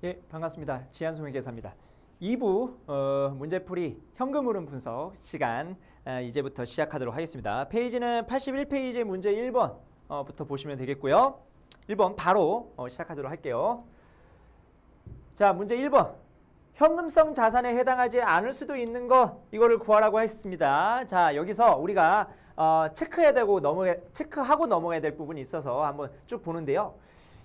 예, 반갑습니다. 지한송의 계산입니다. 2부 문제풀이 현금 흐름 분석 시간 이제부터 시작하도록 하겠습니다. 페이지는 81페이지 문제 1번부터 보시면 되겠고요. 1번 바로 시작하도록 할게요. 자, 문제 1번. 현금성 자산에 해당하지 않을 수도 있는 것, 이거를 구하라고 했습니다. 자, 여기서 우리가 체크하고 넘어가야 될 부분이 있어서 한번 쭉 보는데요.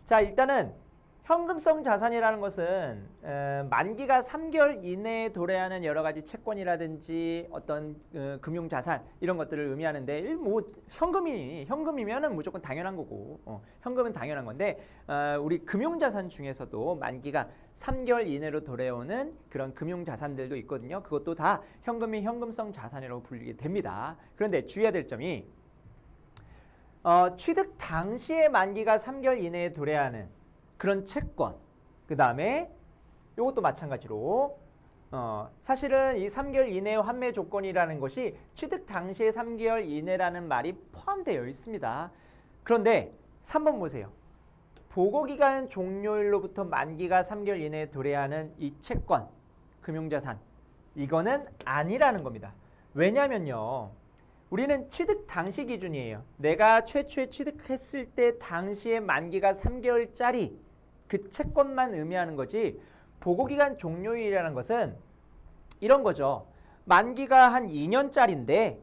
자, 일단은 현금성 자산이라는 것은 만기가 3개월 이내에 도래하는 여러 가지 채권이라든지 어떤 금융자산 이런 것들을 의미하는데, 뭐 현금이면은 무조건 당연한 거고, 현금은 당연한 건데, 우리 금융자산 중에서도 만기가 3개월 이내로 도래오는 그런 금융자산들도 있거든요. 그것도 다 현금이 현금성 자산이라고 불리게 됩니다. 그런데 주의해야 될 점이 취득 당시에 만기가 3개월 이내에 도래하는 그런 채권, 그 다음에 이것도 마찬가지로 사실은 이 3개월 이내의 환매 조건이라는 것이 취득 당시에 3개월 이내라는 말이 포함되어 있습니다. 그런데 3번 보세요. 보고기간 종료일로부터 만기가 3개월 이내에 도래하는 이 채권, 금융자산, 이거는 아니라는 겁니다. 왜냐면요, 우리는 취득 당시 기준이에요. 내가 최초에 취득했을 때 당시에 만기가 3개월짜리 그 채권만 의미하는 거지, 보고기간 종료일이라는 것은 이런 거죠. 만기가 한 2년짜리인데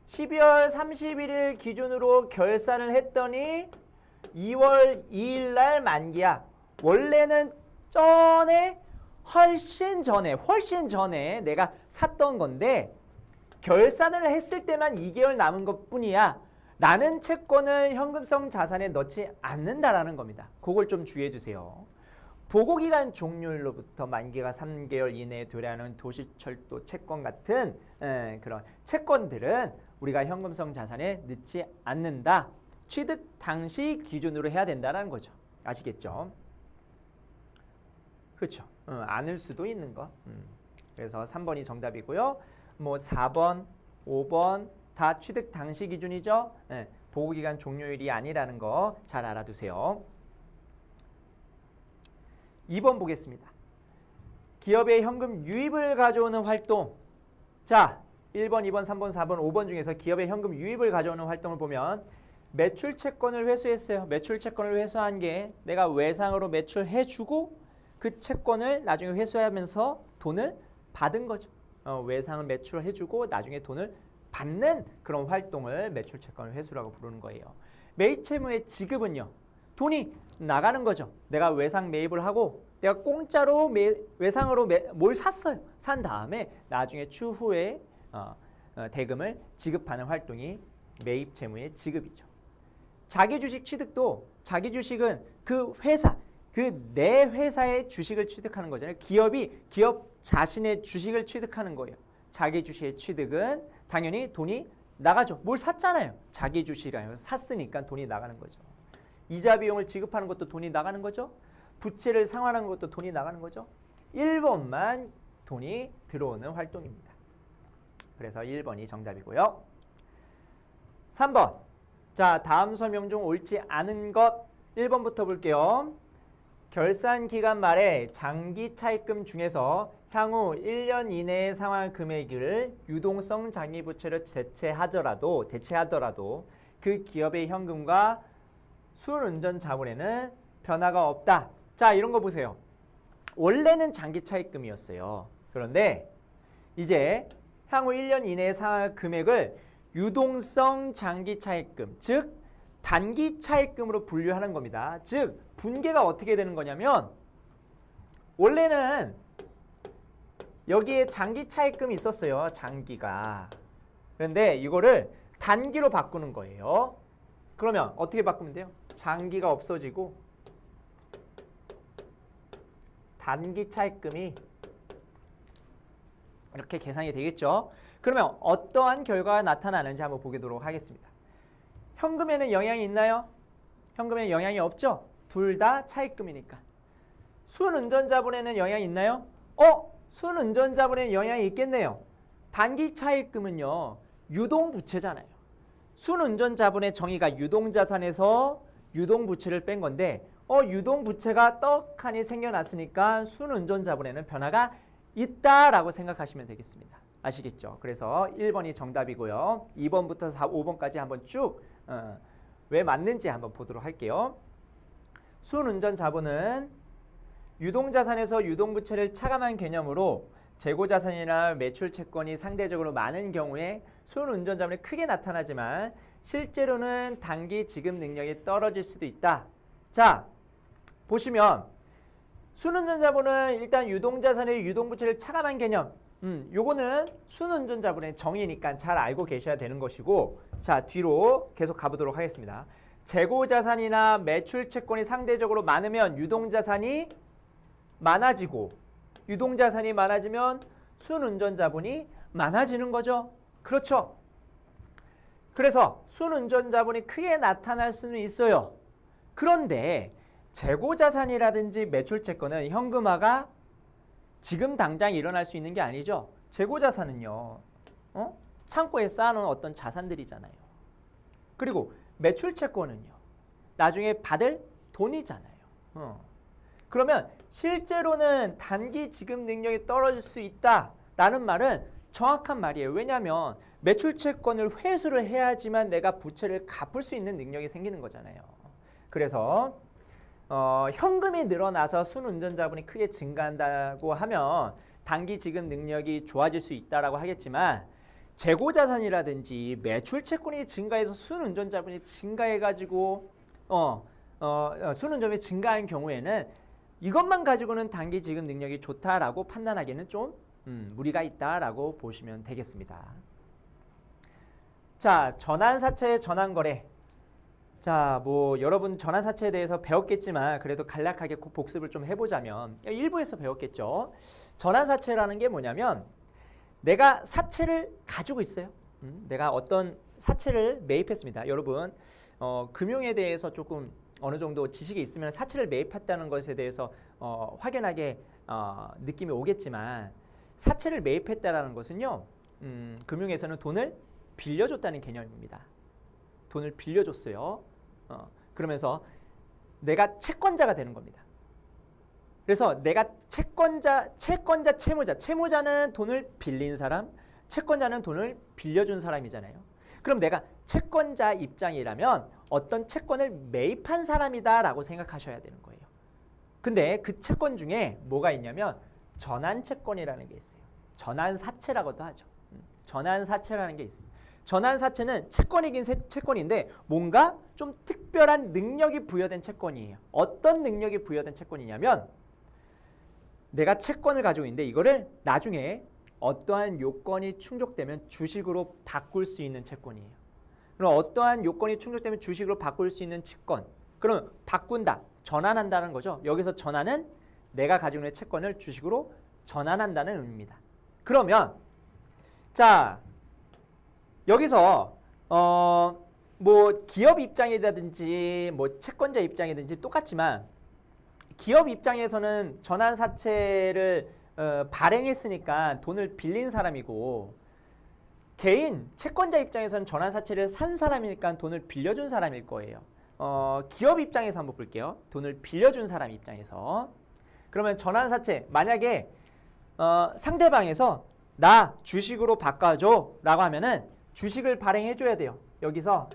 12월 31일 기준으로 결산을 했더니 2월 2일 날 만기야. 원래는 훨씬 전에 내가 샀던 건데 결산을 했을 때만 2개월 남은 것뿐이야 라는 채권을 현금성 자산에 넣지 않는다라는 겁니다. 그걸 좀 주의해 주세요. 보고기간 종료일로부터 만기가 3개월 이내에 도래하는 도시철도 채권 같은 그런 채권들은 우리가 현금성 자산에 넣지 않는다. 취득 당시 기준으로 해야 된다는 거죠. 아시겠죠? 그렇죠. 않을 수도 있는 거. 그래서 3번이 정답이고요. 뭐 4번, 5번 다 취득 당시 기준이죠. 보고기간 종료일이 아니라는 거 잘 알아두세요. 2번 보겠습니다. 기업의 현금 유입을 가져오는 활동. 자, 1번, 2번, 3번, 4번, 5번 중에서 기업의 현금 유입을 가져오는 활동을 보면 매출 채권을 회수했어요. 매출 채권을 회수한 게 내가 외상으로 매출해주고 그 채권을 나중에 회수하면서 돈을 받은 거죠. 외상을 매출해주고 나중에 돈을 받는 그런 활동을 매출채권 회수라고 부르는 거예요. 매입채무의 지급은요, 돈이 나가는 거죠. 내가 외상 매입을 하고 내가 공짜로 외상으로 뭘 샀어요. 산 다음에 나중에 추후에 대금을 지급하는 활동이 매입채무의 지급이죠. 자기주식 취득도, 자기주식은 그 회사, 내 회사의 주식을 취득하는 거잖아요. 기업 자신의 주식을 취득하는 거예요. 자기 주식의 취득은 당연히 돈이 나가죠. 뭘 샀잖아요. 자기 주식이라요. 샀으니까 돈이 나가는 거죠. 이자 비용을 지급하는 것도 돈이 나가는 거죠. 부채를 상환하는 것도 돈이 나가는 거죠. 1번만 돈이 들어오는 활동입니다. 그래서 1번이 정답이고요. 3번. 자, 다음 설명 중 옳지 않은 것 1번부터 볼게요. 결산 기간 말에 장기 차입금 중에서 향후 1년 이내에 상환 금액을 유동성 장기부채로 대체하더라도 그 기업의 현금과 순운전 자본에는 변화가 없다. 자, 이런 거 보세요. 원래는 장기 차입금이었어요. 그런데 이제 향후 1년 이내에 상환 금액을 유동성 장기 차입금, 즉 단기 차입금으로 분류하는 겁니다. 즉 분계가 어떻게 되는 거냐면, 원래는 여기에 장기 차입금이 있었어요. 장기가. 그런데 이거를 단기로 바꾸는 거예요. 그러면 어떻게 바꾸면 돼요? 장기가 없어지고 단기 차입금이 이렇게 계산이 되겠죠. 그러면 어떠한 결과가 나타나는지 한번 보도록 하겠습니다. 현금에는 영향이 있나요? 현금에는 영향이 없죠? 둘 다 차입금이니까. 순운전자본에는 영향이 있나요? 순운전자본에는 영향이 있겠네요. 단기 차입금은요, 유동부채잖아요. 순운전자본의 정의가 유동자산에서 유동부채를 뺀 건데 유동부채가 떡하니 생겨났으니까 순운전자분에는 변화가 있다라고 생각하시면 되겠습니다. 아시겠죠? 그래서 1번이 정답이고요. 2번부터 5번까지 한번 쭉 왜 맞는지 한번 보도록 할게요. 순운전자분은 유동자산에서 유동부채를 차감한 개념으로 재고자산이나 매출채권이 상대적으로 많은 경우에 순운전자분이 크게 나타나지만 실제로는 단기 지급 능력이 떨어질 수도 있다. 자, 보시면 순운전자분은 일단 유동자산의 유동부채를 차감한 개념, 요거는 순운전자분의 정의니까 잘 알고 계셔야 되는 것이고, 자, 뒤로 계속 가보도록 하겠습니다. 재고자산이나 매출채권이 상대적으로 많으면 유동자산이 많아지고, 유동자산이 많아지면 순운전자분이 많아지는 거죠. 그렇죠? 그래서 순운전자분이 크게 나타날 수는 있어요. 그런데 재고자산이라든지 매출채권은 현금화가 지금 당장 일어날 수 있는 게 아니죠. 재고자산은요, 창고에 쌓아놓은 어떤 자산들이잖아요. 그리고 매출채권은요, 나중에 받을 돈이잖아요. 그러면 실제로는 단기 지급 능력이 떨어질 수 있다라는 말은 정확한 말이에요. 왜냐하면 매출채권을 회수를 해야지만 내가 부채를 갚을 수 있는 능력이 생기는 거잖아요. 그래서 현금이 늘어나서 순운전자분이 크게 증가한다고 하면 단기 지급 능력이 좋아질 수 있다라고 하겠지만, 재고자산이라든지 매출채권이 증가해서 순운전자분이 증가해가지고 순운전이 증가한 경우에는 이것만 가지고는 단기 지급 능력이 좋다라고 판단하기는 좀 무리가 있다라고 보시면 되겠습니다. 자, 전환사채 전환거래. 자, 여러분 전환사채에 대해서 배웠겠지만 그래도 간략하게 복습을 좀 해보자면, 일부에서 배웠겠죠. 전환사채라는 게 뭐냐면 내가 사채를 가지고 있어요. 내가 어떤 사채를 매입했습니다. 여러분 금융에 대해서 조금 어느 정도 지식이 있으면 사채를 매입했다는 것에 대해서 확연하게 느낌이 오겠지만, 사채를 매입했다는 것은요, 금융에서는 돈을 빌려줬다는 개념입니다. 돈을 빌려줬어요. 그러면서 내가 채권자가 되는 겁니다. 그래서 내가 채권자, 채무자는 돈을 빌린 사람, 채권자는 돈을 빌려준 사람이잖아요. 그럼 내가 채권자 입장이라면 어떤 채권을 매입한 사람이다라고 생각하셔야 되는 거예요. 근데 그 채권 중에 뭐가 있냐면 전환채권이라는 게 있어요. 전환사채라고도 하죠. 전환사채라는 게 있습니다. 전환사채는 채권이긴 채권인데 뭔가 좀 특별한 능력이 부여된 채권이에요. 어떤 능력이 부여된 채권이냐면, 내가 채권을 가지고 있는데 이거를 나중에 어떠한 요건이 충족되면 주식으로 바꿀 수 있는 채권이에요. 그럼 어떠한 요건이 충족되면 주식으로 바꿀 수 있는 채권, 그러면 바꾼다, 전환한다는 거죠. 여기서 전환은 내가 가지고 있는 채권을 주식으로 전환한다는 의미입니다. 그러면 자, 여기서 기업 입장이라든지 채권자 입장이든지 똑같지만, 기업 입장에서는 전환사채를 발행했으니까 돈을 빌린 사람이고, 개인 채권자 입장에서는 전환사채를 산 사람이니까 돈을 빌려준 사람일 거예요. 기업 입장에서 한번 볼게요. 돈을 빌려준 사람 입장에서. 그러면 전환사채, 만약에 상대방에서 나 주식으로 바꿔줘 라고 하면은 주식을 발행해 줘야 돼요. 여기서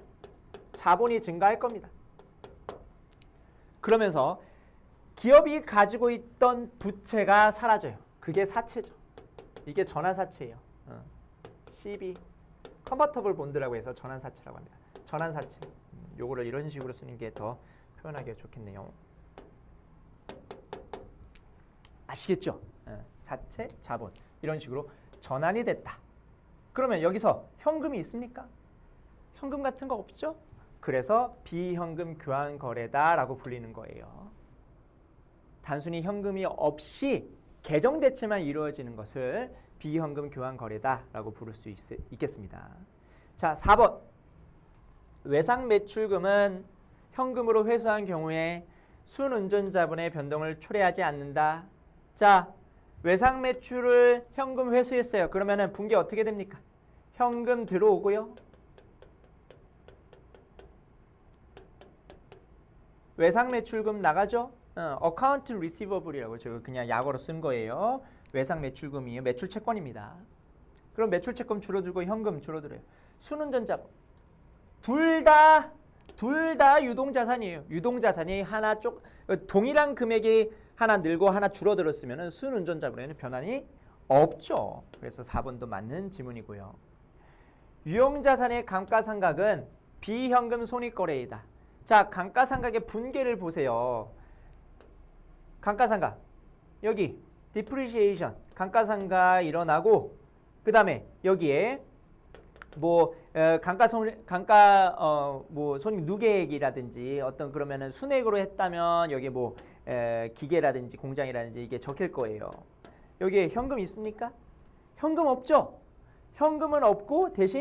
자본이 증가할 겁니다. 그러면서 기업이 가지고 있던 부채가 사라져요. 그게 사채죠. 이게 전환사채예요. CB, 컨버터블 본드라고 해서 전환사채라고 합니다. 전환사채. 요거를 이런 식으로 쓰는 게 더 표현하기가 좋겠네요. 아시겠죠? 사채, 자본. 이런 식으로 전환이 됐다. 그러면 여기서 현금이 있습니까? 현금 같은 거 없죠? 그래서 비현금 교환 거래다라고 불리는 거예요. 단순히 현금이 없이 계정 대체만 이루어지는 것을 비현금 교환 거래다라고 부를 수 있겠습니다. 자, 4번. 외상 매출금은 현금으로 회수한 경우에 순운전자분의 변동을 초래하지 않는다. 자, 외상 매출을 현금 회수했어요. 그러면은 분기 어떻게 됩니까? 현금 들어오고요. 외상 매출금 나가죠? 어카운트 리시버블이라고 저 그냥 약어로 쓴 거예요. 외상 매출금이에요. 매출 채권입니다. 그럼 매출 채권 줄어들고 현금 줄어들어요. 순운전자 둘 다 유동자산이에요. 유동자산이 하나 동일한 금액이 하나 늘고 하나 줄어들었으면 순운전자분에는 변환이 없죠. 그래서 4번도 맞는 지문이고요. 유용자산의 감가상각은 비현금 손익거래이다. 자, 감가상각의 분계를 보세요. 감가상각 여기 depreciation 감가상각 일어나고 그 다음에 여기에 뭐 뭐 손익 누계액이라든지 어떤 그러면은 순액으로 했다면 여기 뭐 기계라든지 공장이라든지 이게 적힐 거예요. 여기에 현금 있습니까? 현금 없죠. 현금은 없고 대신